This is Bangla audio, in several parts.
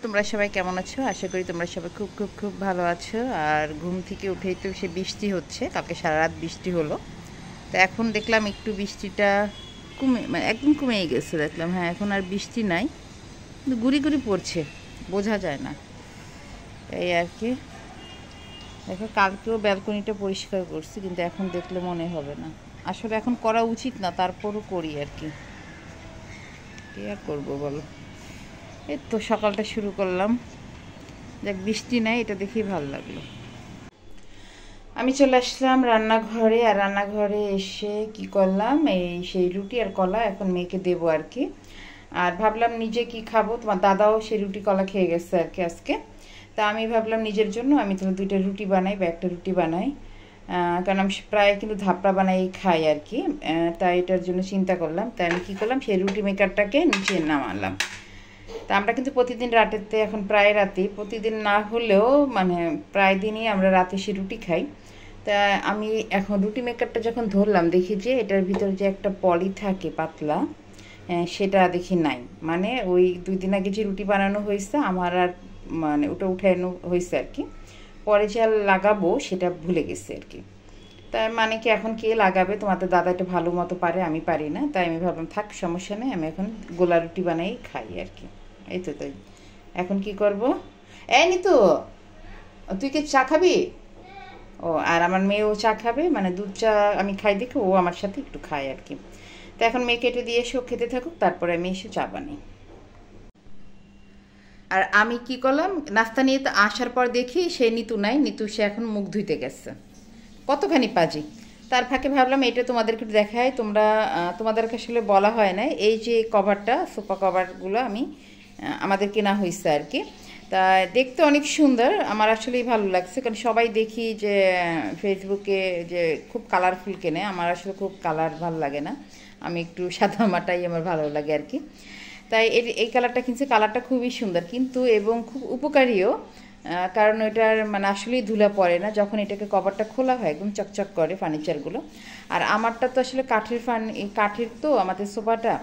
তোমরা সবাই কেমন আছো? আশা করি তোমরা সবাই খুব খুব খুব ভালো আছো। আর ঘুম থেকে উঠেই তো সে বৃষ্টি হচ্ছে, কালকে সারা রাত বৃষ্টি হলো। তো এখন দেখলাম একটু বৃষ্টিটা কমে, মানে একদম কমেই গেছে। দেখলাম হ্যাঁ এখন আর বৃষ্টি নাই, কিন্তু গুড়ি গুড়ি পড়ছে, বোঝা যায় না। এই আর কি। দেখো কালকেও ব্যালকনিটা পরিষ্কার করছি, কিন্তু এখন দেখলে মনে হবে না। আসলে এখন করা উচিত না, তারপরও করি আর কি। কী আর করবো বলো। এই তো সকালটা শুরু করলাম, দেখ বৃষ্টি নাই, এটা দেখেই ভালো লাগলো। আমি চলে আসলাম রান্নাঘরে, আর রান্নাঘরে এসে কি করলাম, এই সেই রুটি আর কলা এখন মেয়েকে দেবো আর কি। আর ভাবলাম নিজে কি খাবো, তোমার দাদাও সেই রুটি কলা খেয়ে গেছে আর কি আজকে। তা আমি ভাবলাম নিজের জন্য আমি তো দুইটা রুটি বানাই বা একটা রুটি বানাই, কারণ আমি প্রায় কিন্তু ধাপড়া বানাই খাই আর কি। তাই এটার জন্য চিন্তা করলাম, তাই আমি কী করলাম, সেই রুটি মেকারটাকে নিচে নামালাম। তা আমরা কিন্তু প্রতিদিন রাতেতে, এখন প্রায় রাতেই, প্রতিদিন না হলেও মানে প্রায় দিনই আমরা রাতে সে রুটি খাই। তা আমি এখন রুটি মেকারটা যখন ধরলাম, দেখি যে এটার ভিতরে যে একটা পলি থাকে পাতলা, সেটা দেখি নাই। মানে ওই 2 দিন আগে যে রুটি বানানো হয়েছে আমার, আর মানে ওটা উঠানো হয়েছে আর কি, পরে যে আর লাগাবো সেটা ভুলে গেছে আর কি। তাই মানে কি এখন কে লাগাবে, তোমাদের দাদা এটা ভালো মতো পারে, আমি পারি না। তাই আমি ভাবলাম থাক, সমস্যা নেই, আমি এখন গোলা রুটি বানাই খাই আর কি। এই তো তাই। এখন কি করব, এই নিতু, তুই কি চা খাবি? ও, আর আমার মেয়েও চা খাবে, মানে দুধ চা আমি খাই দেখে ও আমার সাথে একটু খায় আর কি। তো এখন মেয়ে কেটে দিয়ে এসে ও খেতে থাকুক, তারপরে আমি এসে চা বানাই। আর আমি কি করলাম, নাস্তা নিয়ে তো আসার পর দেখি সে নিতু নাই, নিতু সে এখন মুখ ধুইতে গেছে। কতখানি পাজি। তার ফাঁকে ভাবলাম এটা তোমাদেরকে একটু দেখাই, তোমরা তোমাদেরকে আসলে বলা হয় না, এই যে কভারটা, সোফা কভারগুলো আমি আমাদের কেনা হয়েছে আর কি। তা দেখতে অনেক সুন্দর, আমার আসলেই ভালো লাগছে, কারণ সবাই দেখি যে ফেসবুকে যে খুব কালারফুল কেনে, আমার আসলে খুব কালার ভালো লাগে না, আমি একটু সাদা মাটাই আমার ভালো লাগে আর কি। তাই এই কালারটা কিনছি, কালারটা খুবই সুন্দর কিন্তু, এবং খুব উপকারীও। কারণ ওইটার মানে আসলেই ধুলা পড়ে না, যখন এটাকে কভারটা খোলা হয় একদম চকচক করে ফার্নিচারগুলো। আর আমারটা তো আসলে কাঠের তো আমাদের সোফাটা,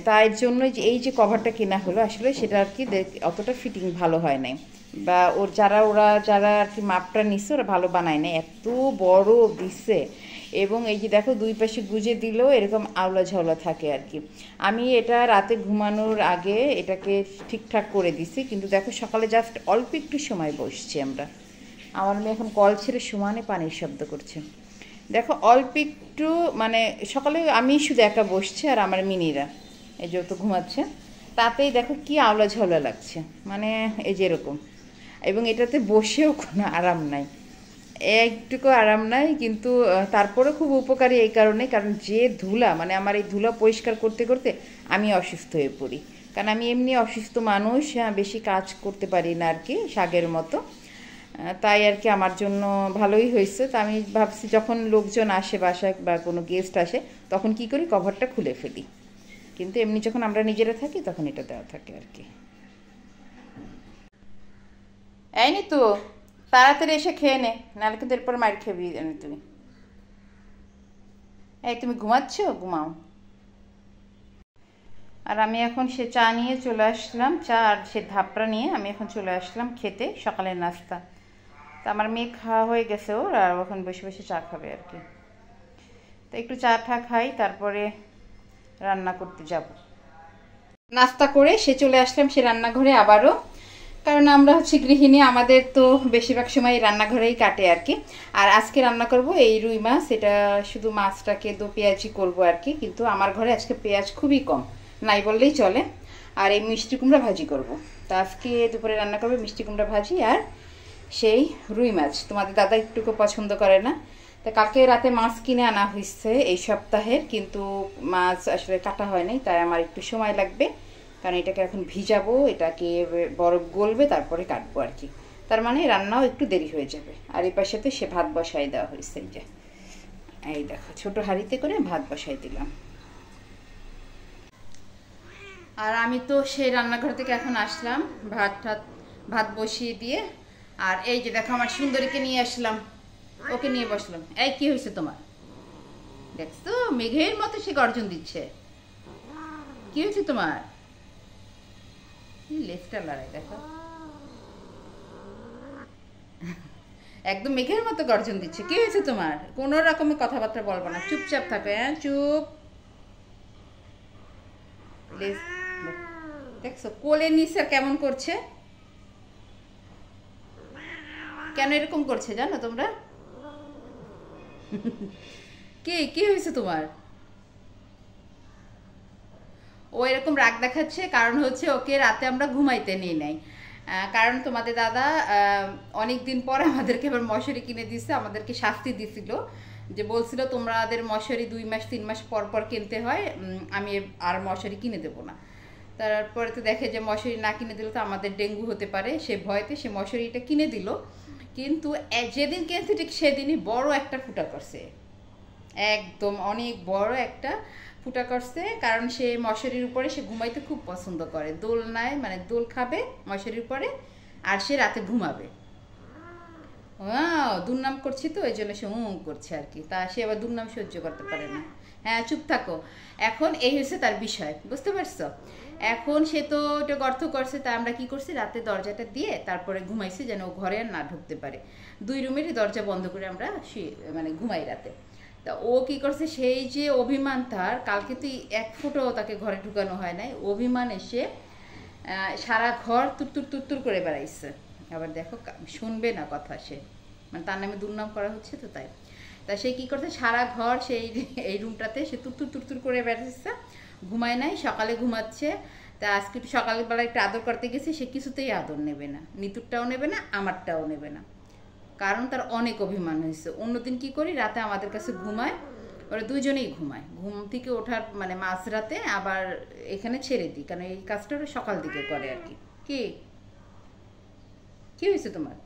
তাই জন্যই যে এই যে কভারটা কেনা হলো, আসলে সেটা আর কি অতটা ফিটিং ভালো হয় নাই, বা ওরা যারা আর কি মাপটা নিচ্ছে ওরা ভালো বানায় না, এত বড় দিচ্ছে। এবং এই যে দেখো দুই পাশে গুজে দিলেও এরকম আওলা ঝাওলা থাকে আর কি। আমি এটা রাতে ঘুমানোর আগে এটাকে ঠিকঠাক করে দিছি, কিন্তু দেখো সকালে জাস্ট অল্প একটু সময় বসছি আমরা। আমার মেয়ে এখন কল ছেড়ে সমানে পানির শব্দ করছে। দেখো অল্প একটু, মানে সকালে আমি শুধু একা বসছি আর আমার মিনিরা এই যে তো ঘুমাচ্ছে, তাতেই দেখো কি আওলা ঝাওলা লাগছে, মানে এই যে এরকম। এবং এটাতে বসেও কোনো আরাম নাই, একটুকু আরাম নাই, কিন্তু তারপরেও খুব উপকারী এই কারণে, কারণ যে ধুলা, মানে আমার এই ধুলা পরিষ্কার করতে করতে আমি অসুস্থ হয়ে পড়ি। কারণ আমি এমনি অসুস্থ মানুষ, বেশি কাজ করতে পারি না আর কি শাগের মতো। তাই আর কি আমার জন্য ভালোই হয়েছে। তা আমি ভাবছি যখন লোকজন আসে বাসায় বা কোনো গেস্ট আসে, তখন কি করি, কভারটা খুলে ফেলি। কিন্তু এমনি যখন আমরা নিজেরা থাকি তখন এটা দেওয়া থাকে আর কি। এই নি তো, তাড়াতাড়ি এসে খেয়ে নে, নাহলে কিন্তু এরপর মার খেবি তুমি। এই তুমি ঘুমাচ্ছ, ঘুমাও। আর আমি এখন সে চা নিয়ে চলে আসলাম, চা আর সে ধাপড়া নিয়ে আমি এখন চলে আসলাম খেতে সকালের নাস্তা। তা আমার মেয়ে খাওয়া হয়ে গেছে ওর, আর এখন বসে বসে চা খাবে আর কি। তো একটু চা টা খাই, তারপরে রান্না করতে যাব। নাস্তা করে সে চলে আসলাম সে রান্নাঘরে আবারও, কারণ আমরা হচ্ছে গৃহিণী, আমাদের তো বেশিরভাগ সময় রান্নাঘরেই কাটে আর কি। আর আজকে রান্না করব এই রুই মাছ, এটা শুধু মাছটাকে দো পেঁয়াজি করবো আর কি, কিন্তু আমার ঘরে আজকে পেঁয়াজ খুবই কম, নাই বললেই চলে। আর এই মিষ্টি কুমড়া ভাজি করব। তা আজকে দুপুরে রান্না করবো মিষ্টি কুমড়া ভাজি আর সেই রুই মাছ, তোমাদের দাদা একটুকু পছন্দ করে না। তা কালকে রাতে মাছ কিনে আনা হয়েছে এই সপ্তাহের, কিন্তু মাছ আসলে কাটা হয় নাই, তাই আমার একটু সময় লাগবে, কারণ এটাকে এখন ভিজাবো, এটাকে বরফ গলবে, তারপরে কাটবো আর কি। তার মানে রান্নাও একটু দেরি হয়ে যাবে। আর এই পাশেতে সে ভাত বসাই দেওয়া হয়েছে, এই যে এই দেখো ছোট হাঁড়িতে করে ভাত বসাই দিলাম। আর আমি তো সেই রান্নাঘর থেকে এখন আসলাম, ভাত বসিয়ে দিয়ে। আর এই যে দেখো আমার সুন্দরীকে নিয়ে আসলাম, ওকে নিয়ে বসলাম। এই কি হয়েছে তোমার, দেখছো মেঘের মতো সে গর্জন দিচ্ছে, কি হয়েছে তোমার? লেজটা লড়াই দেখো, একদম মেঘের মতো গর্জন দিচ্ছে। কি হয়েছে তোমার? কোনো রকমের কথাবার্তা বলবো না, চুপচাপ থাকো। হ্যাঁ চুপ। লেজ দেখছো কোলে নিচে কেমন করছে, কেন এরকম করছে জানো তোমরা? কি কি হয়েছে তোমার? ও এরকম রাগ দেখাচ্ছে কারণ হচ্ছে ওকে রাতে আমরা ঘুমাইতে নিয়ে নাই। কারণ তোমাদের দাদা অনেক দিন পর আমাদেরকে এবার মশারি কিনে দিচ্ছে, আমাদেরকে শাস্তি দিছিল যে বলছিল তোমাদের মশারি 2 মাস 3 মাস পর পর কিনতে হয়, আমি আর মশারি কিনে দেবো না। তারপরে তো দেখে যে মশারি না কিনে দিলে তো আমাদের ডেঙ্গু হতে পারে, সে ভয়তে সে মশারিটা কিনে দিল। কিন্তু যেদিন কিনেছে ঠিক সেদিনই বড় একটা ফুটা করছে, একদম অনেক বড় একটা ফুটা করছে। কারণ সে মশারির উপরে সে ঘুমাইতে খুব পছন্দ করে, দোলনায় মানে দোল খাবে মশারির উপরে, আর সে রাতে ঘুমাবে। দুর্নাম করছি তো এই জন্য সে করছে আর কি, তা সে আবার দুর্নাম সহ্য করতে পারে না। হ্যাঁ চুপ থাকো। এখন এই হচ্ছে তার বিষয়, বুঝতে পারছো? এখন সে তো ওটা গর্ত করছে, তা আমরা কি করছি রাতে দরজাটা দিয়ে তারপরে ঘুমাইছি যেন ও ঘরে আর না ঢুকতে পারে। 2 রুমেরই দরজা বন্ধ করে আমরা মানে ঘুমাই রাতে। তা ও কি করছে, সেই যে অভিমান তার, কালকে তো 1 ফুটও তাকে ঘরে ঢুকানো হয় নাই, অভিমান এসে সারা ঘর তুরতুর তুরতুর করে বেড়াইছে। আবার দেখো শুনবে না কথা, সে মানে তার নামে দুর্নাম করা হচ্ছে তো তাই। তা সে কী করছে, সারা ঘর সেই এই রুমটাতে সে তুরতুর তুরতুর করে বেড়াচ্ছে, ঘুমায় নাই, সকালে ঘুমাচ্ছে। তা আজকে একটু সকালবেলা একটু আদর করতে গেছে, সে কিছুতেই আদর নেবে না, নিতুরটাও নেবে না, আমারটাও নেবে না, কারণ তার অনেক অভিমান হয়েছে। অন্যদিন কি করি, রাতে আমাদের কাছে ঘুমায়, ওরা দুজনেই ঘুমায়, ঘুম থেকে ওঠার মানে মাঝরাতে আবার এখানে ছেড়ে দিই, কারণ এই কাজটা ওরা সকাল দিকে করে আর কি। কি কি হয়েছে তোমার?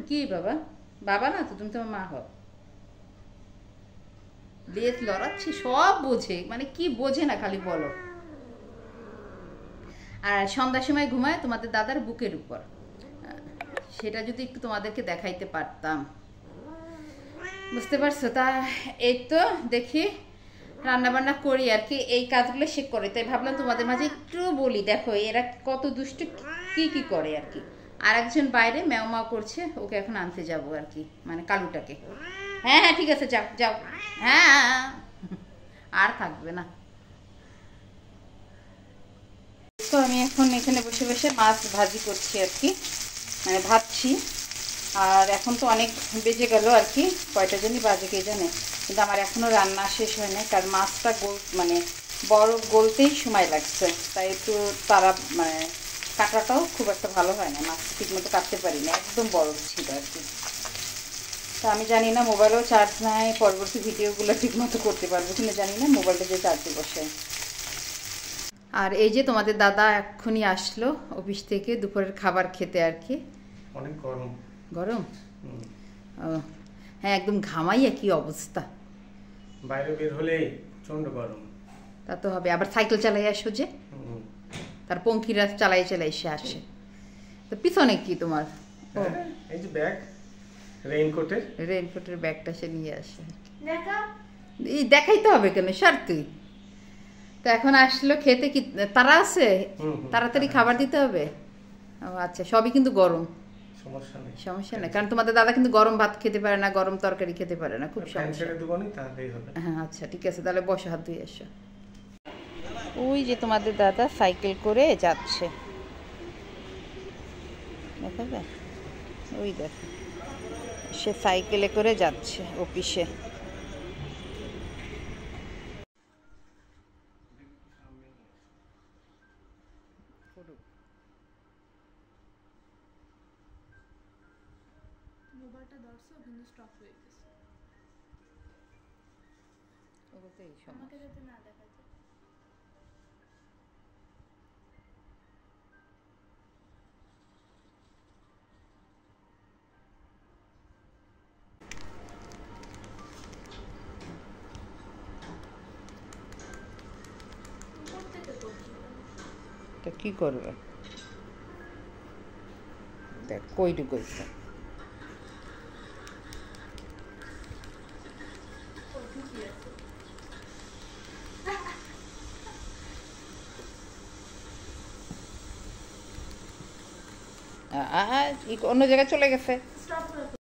কি বাবা? বাবা না তো, তুমি তোমার মা হও। লেজ লড়াচ্ছি, সব বোঝে, মানে কি বোঝে না খালি বলো। আর সন্ধ্যার সময় ঘুমায় তোমাদের দাদার বুকের উপর, সেটা যদি একটু তোমাদেরকে দেখাইতে পারতাম, বুঝতে পারছো? তা এই তো দেখি রান্না বান্না করি আর কি, এই কাজগুলো সে করে, তাই ভাবলাম তোমাদের মাঝে একটু বলি। দেখো এরা কত দুষ্ট, কি কি করে আর কি। আর একজন বাইরে ম্যাও ম্যাও করছে, ওকে এখন আনতে যাব আর কি, মানে কালুটাকে। হ্যাঁ হ্যাঁ ঠিক আছে, যাও যাও। হ্যাঁ আর থাকবে না। তো আমি এখন এখানে বসে বসে মাছ ভাজি করছি আর কি, মানে ভাজছি। আর এখন তো অনেক বেজে গেল আর কি, কয়টা জানি বাজে কে জানে, কিন্তু আমার এখনও রান্না শেষ হয় না, কারণ মাছটা মানে বড় গলতেই সময় লাগছে, তাই একটু তারা মানে কাটাটাও খুব একটা ভালো হয় না, মাছ ঠিক মতো কাটতে পারি না, একদম বড় ছিল আর কি। তা আমি জানি না মোবাইলেও চার্জ নাই, পরবর্তী ভিডিওগুলো ঠিক মতো করতে পারবো কিনা জানি না, মোবাইলটা যে চার্জে বসে। আর এই যে তোমাদের দাদা এক্ষুনি আসলো অফিস থেকে দুপুরের খাবার খেতে আর কি। অনেক গরম। গরম? হ্যাঁ একদম ঘামাইয়া কি অবস্থা, বাইরে বের হলে প্রচন্ড গরম। তা তো হবে, আবার সাইকেল চালাই আসো যে, তার পঙ্কিরা চালাই চালাই সে আসে। তো পিছনে কি তোমার? এই যে ব্যাগ, রেইনকোটের ব্যাগটা সে নিয়ে আসে। দেখাইতে হবে কেন, সর তুই। তো এখন আসলো খেতে, কি তারা আছে? তাড়াতাড়ি খাবার দিতে হবে। আচ্ছা, সবই কিন্তু গরম, সমস্যা নেই, কারণ তোমাদের দাদা কিন্তু গরম ভাত খেতে পারে না, গরম তরকারি খেতে পারে না, খুব সমস্যা। হ্যাঁ আচ্ছা ঠিক আছে, তাহলে বসো, হাত ধুয়ে এসো। ওই যে তোমাদের দাদা সাইকেল করে যাচ্ছে, দেখা যায় ওই দেখো, সে সাইকেলে করে যাচ্ছে অফিসে। মোবাইলটা ধরছো কিন্তু স্টপ হয়ে গেছে, আমাকে যাতে না দেখা যায়। তা কি করবে, দেখ কই ঢুকেছে। অন্য জায়গায় চলে গেছে। স্টপ করে